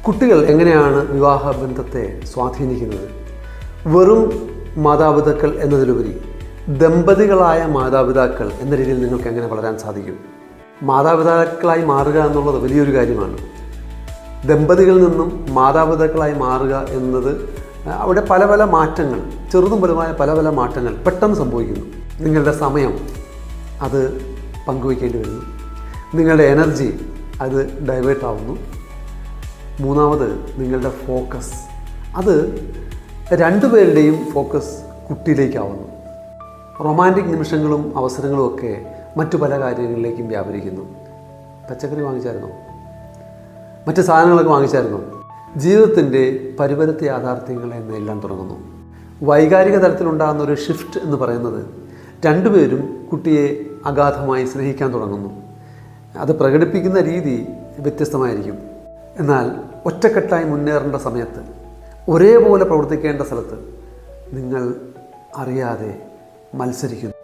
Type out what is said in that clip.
കുട്ടികൾ എങ്ങനെയാണ് വിവാഹബന്ധത്തെ സ്വാധീനിക്കുന്നത്? വെറും മാതാപിതാക്കൾ എന്നതിലുപരി ദമ്പതികളായ മാതാപിതാക്കൾ എന്ന രീതിയിൽ നിങ്ങൾക്ക് എങ്ങനെ വളരാൻ സാധിക്കും? മാതാപിതാക്കളായി മാറുക എന്നുള്ളത് വലിയൊരു കാര്യമാണ്. ദമ്പതികളിൽ നിന്നും മാതാപിതാക്കളായി മാറുക എന്നത് അവിടെ പല പല മാറ്റങ്ങൾ, ചെറുതും വലുതുമായ പല പല മാറ്റങ്ങൾ പെട്ടെന്ന് സംഭവിക്കുന്നു. നിങ്ങളുടെ സമയം അത് പങ്കുവയ്ക്കേണ്ടി വരുന്നു. നിങ്ങളുടെ എനർജി അത് ഡൈവേർട്ട് ആവുന്നു. മൂന്നാമത് നിങ്ങളുടെ ഫോക്കസ്, അത് രണ്ടുപേരുടെയും ഫോക്കസ് കുട്ടിയിലേക്കാവുന്നു. റൊമാൻറ്റിക് നിമിഷങ്ങളും അവസരങ്ങളും ഒക്കെ മറ്റു പല കാര്യങ്ങളിലേക്കും വ്യാപരിക്കുന്നു. പച്ചക്കറി വാങ്ങിച്ചായിരുന്നോ? മറ്റ് സാധനങ്ങളൊക്കെ വാങ്ങിച്ചായിരുന്നോ? ജീവിതത്തിൻ്റെ പരിപരത്ത യാഥാർത്ഥ്യങ്ങളെ നേരിടാൻ തുടങ്ങുന്നു. വൈകാരിക തലത്തിലുണ്ടാകുന്ന ഒരു ഷിഫ്റ്റ് എന്ന് പറയുന്നത് രണ്ടുപേരും കുട്ടിയെ അഗാധമായി സ്നേഹിക്കാൻ തുടങ്ങുന്നു. അത് പ്രകടിപ്പിക്കുന്ന രീതി വ്യത്യസ്തമായിരിക്കും. എന്നാൽ ഒറ്റക്കെട്ടായി മുന്നേറേണ്ട സമയത്ത്, ഒരേപോലെ പ്രവർത്തിക്കേണ്ട സ്ഥലത്ത് നിങ്ങൾ അറിയാതെ മത്സരിക്കുന്നു.